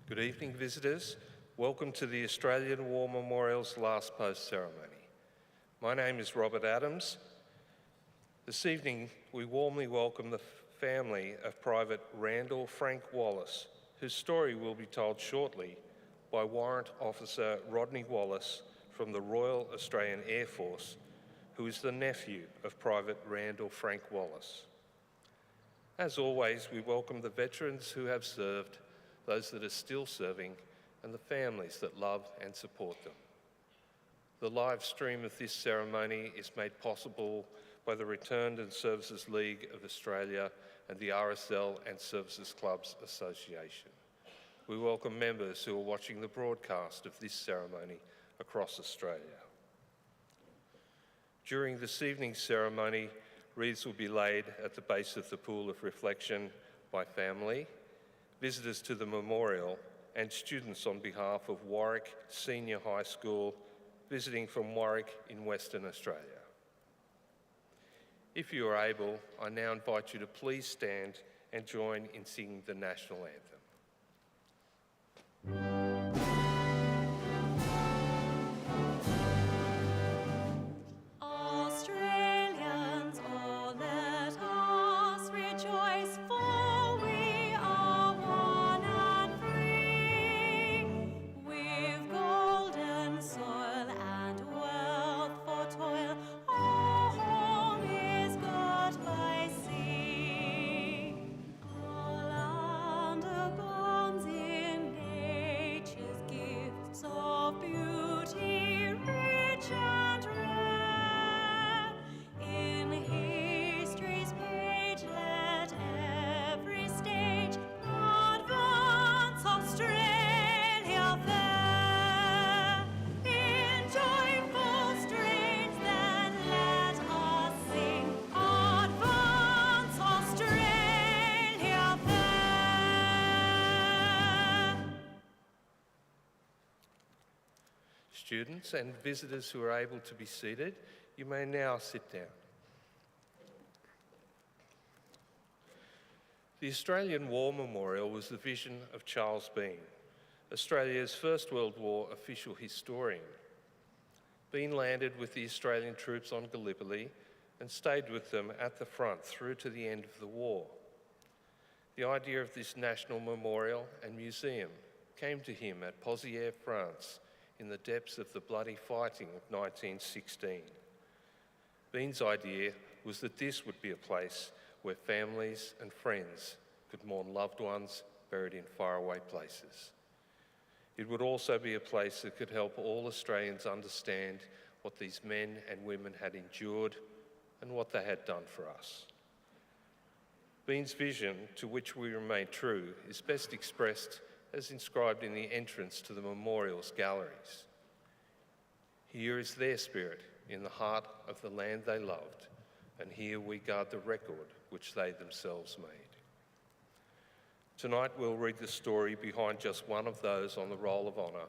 Good evening, visitors. Welcome to the Australian War Memorial's Last Post ceremony. My name is Robert Adams. This evening, we warmly welcome the family of Private Randall Frank Wallace, whose story will be told shortly by Warrant Officer Rodney Wallace from the Royal Australian Air Force, who is the nephew of Private Randall Frank Wallace. As always, we welcome the veterans who have served, those that are still serving, and the families that love and support them. The live stream of this ceremony is made possible by the Returned and Services League of Australia and the RSL and Services Clubs Association. We welcome members who are watching the broadcast of this ceremony across Australia. During this evening's ceremony, wreaths will be laid at the base of the pool of reflection by family, visitors to the memorial, and students on behalf of Warwick Senior High School visiting from Warwick in Western Australia. If you are able, I now invite you to please stand and join in singing the National Anthem. Students and visitors who are able to be seated, you may now sit down. The Australian War Memorial was the vision of Charles Bean, Australia's First World War official historian. Bean landed with the Australian troops on Gallipoli and stayed with them at the front through to the end of the war. The idea of this national memorial and museum came to him at Pozières, France, in the depths of the bloody fighting of 1916. Bean's idea was that this would be a place where families and friends could mourn loved ones buried in faraway places. It would also be a place that could help all Australians understand what these men and women had endured and what they had done for us. Bean's vision, to which we remain true, is best expressed as inscribed in the entrance to the memorial's galleries. Here is their spirit in the heart of the land they loved, and here we guard the record which they themselves made. Tonight we'll read the story behind just one of those on the Roll of Honour,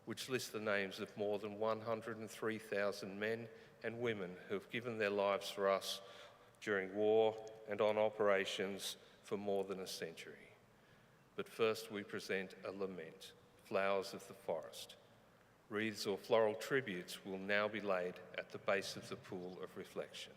which lists the names of more than 103,000 men and women who have given their lives for us during war and on operations for more than a century. But first we present a lament, Flowers of the Forest. Wreaths or floral tributes will now be laid at the base of the pool of reflection.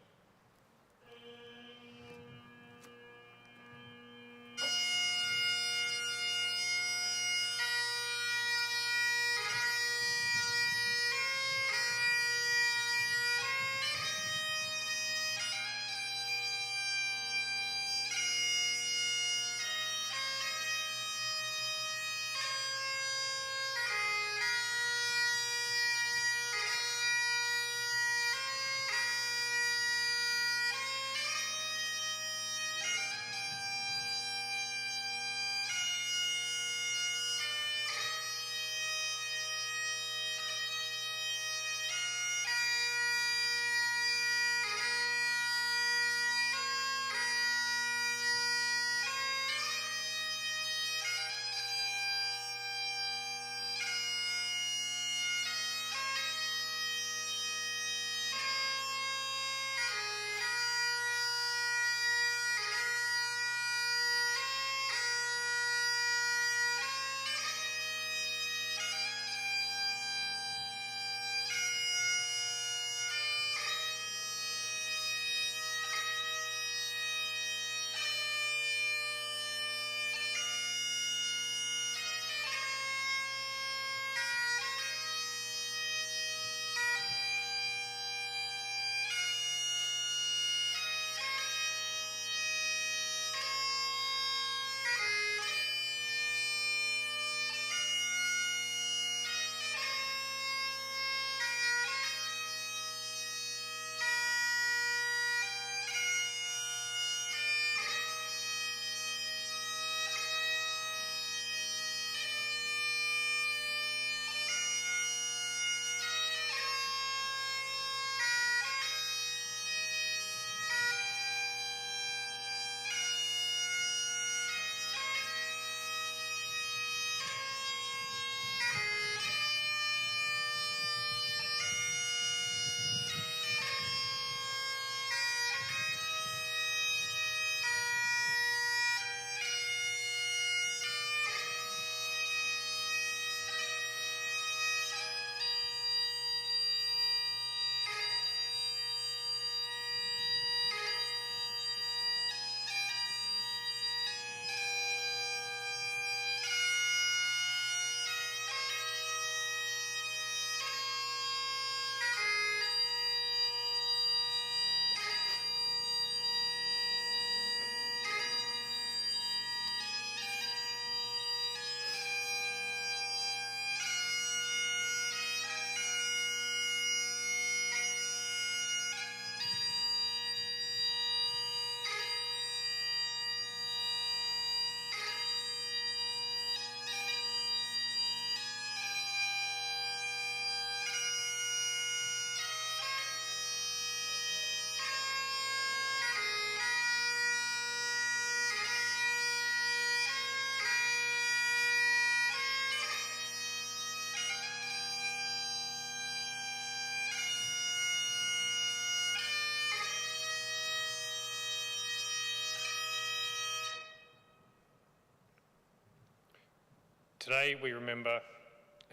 Today we remember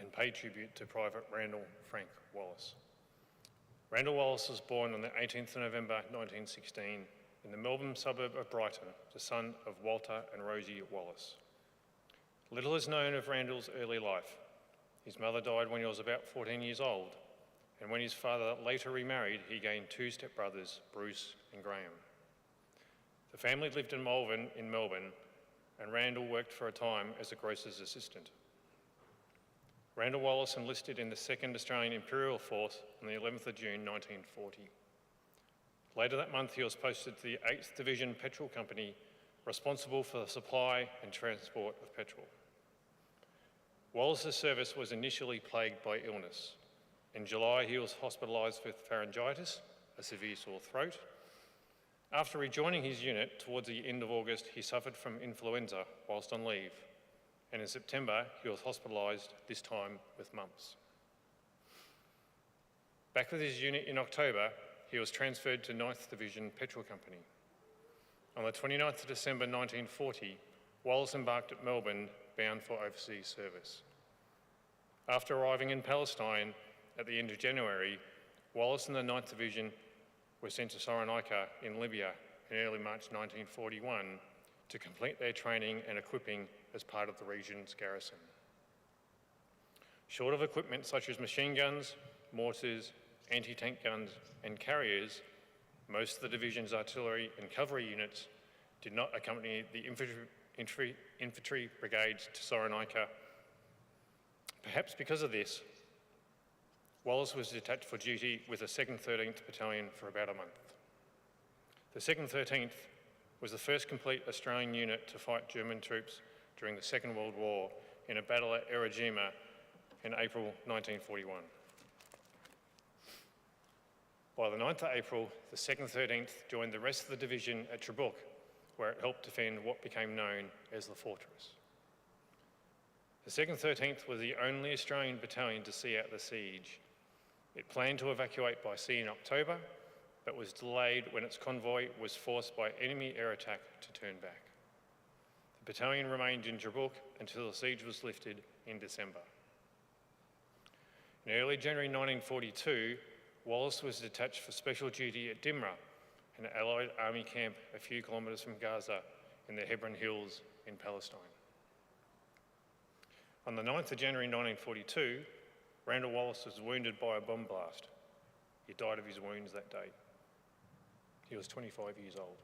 and pay tribute to Private Randall Frank Wallace. Randall Wallace was born on the 18th of November 1916 in the Melbourne suburb of Brighton, the son of Walter and Rosie Wallace. Little is known of Randall's early life. His mother died when he was about 14 years old, and when his father later remarried, he gained two stepbrothers, Bruce and Graham. The family lived in Melbourne, and Randall worked for a time as a grocer's assistant. Randall Wallace enlisted in the 2nd Australian Imperial Force on the 11th of June 1940. Later that month, he was posted to the 8th Division Petrol Company, responsible for the supply and transport of petrol. Wallace's service was initially plagued by illness. In July, he was hospitalised with pharyngitis, a severe sore throat. After rejoining his unit towards the end of August, he suffered from influenza whilst on leave. And in September, he was hospitalised, this time with mumps. Back with his unit in October, he was transferred to 9th Division Petrol Company. On the 29th of December 1940, Wallace embarked at Melbourne, bound for overseas service. After arriving in Palestine at the end of January, Wallace and the 9th Division were sent to Cyrenaica in Libya in early March 1941 to complete their training and equipping as part of the region's garrison. Short of equipment such as machine guns, mortars, anti-tank guns and carriers, most of the division's artillery and cavalry units did not accompany the infantry brigades to Cyrenaica. Perhaps because of this, Wallace was detached for duty with the 2nd 13th Battalion for about a month. The 2nd 13th was the first complete Australian unit to fight German troops during the Second World War in a battle at Iwo Jima in April 1941. By the 9th of April, the 2nd 13th joined the rest of the division at Trabuc, where it helped defend what became known as the Fortress. The 2nd 13th was the only Australian battalion to see out the siege. It planned to evacuate by sea in October, but was delayed when its convoy was forced by enemy air attack to turn back. The battalion remained in Trabuc until the siege was lifted in December. In early January 1942, Wallace was detached for special duty at Dimra, an Allied army camp a few kilometres from Gaza in the Hebron Hills in Palestine. On the 9th of January 1942, Randall Wallace was wounded by a bomb blast. He died of his wounds that day. He was 25 years old.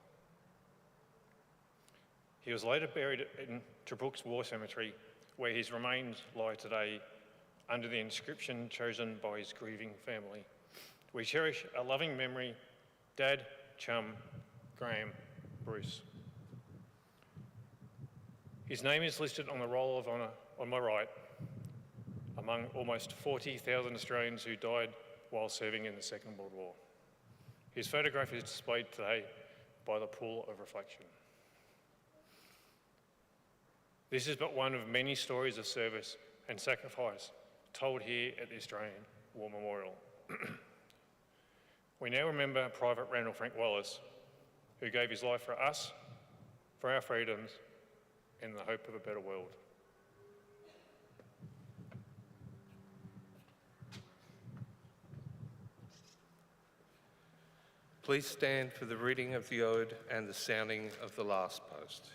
He was later buried in Trabuc's War Cemetery, where his remains lie today under the inscription chosen by his grieving family. We cherish a loving memory, Dad, Chum, Graham, Bruce. His name is listed on the Roll of Honour on my right, among almost 40,000 Australians who died while serving in the Second World War. His photograph is displayed today by the Pool of Reflection. This is but one of many stories of service and sacrifice told here at the Australian War Memorial. We now remember Private Randall Frank Wallace, who gave his life for us, for our freedoms, and the hope of a better world. Please stand for the reading of the Ode and the sounding of the last post.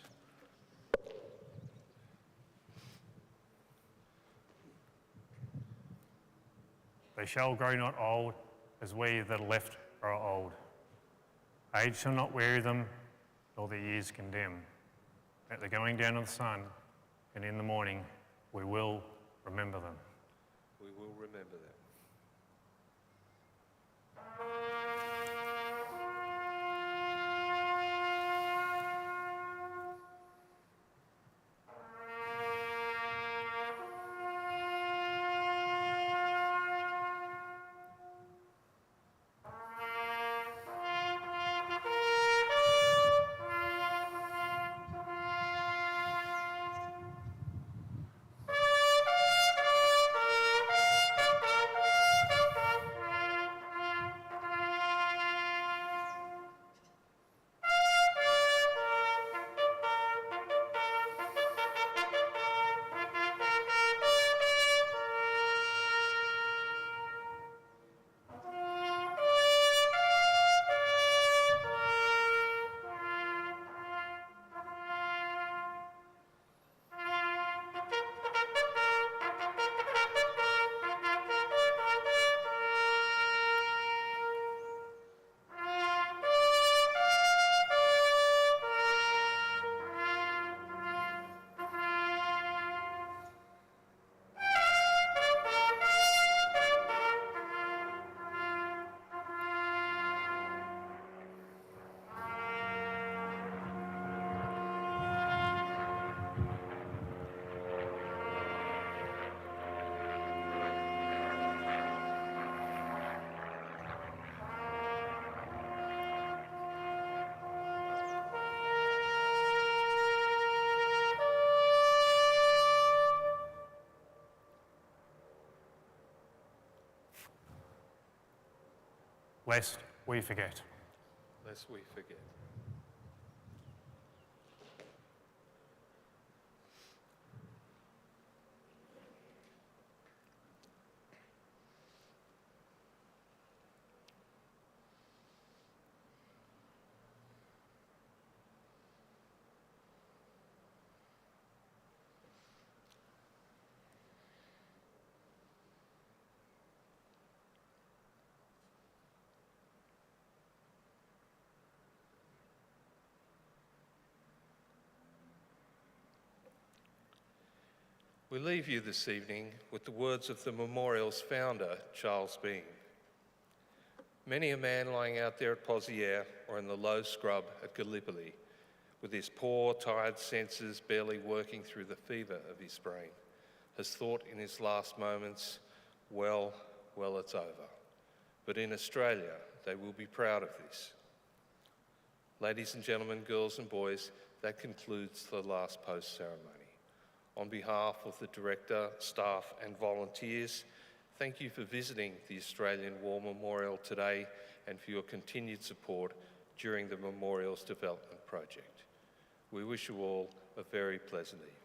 They shall grow not old, as we that are left are old. Age shall not weary them, nor the years condemn. At the going down of the sun, and in the morning, we will remember them. We will remember them. lest we forget. Lest we forget. We leave you this evening with the words of the memorial's founder, Charles Bean. Many a man lying out there at Poziere or in the low scrub at Gallipoli, with his poor, tired senses barely working through the fever of his brain, has thought in his last moments, well, it's over. But in Australia, they will be proud of this. Ladies and gentlemen, girls and boys, that concludes the last post ceremony. On behalf of the Director, staff and volunteers, thank you for visiting the Australian War Memorial today and for your continued support during the Memorial's development project. We wish you all a very pleasant evening.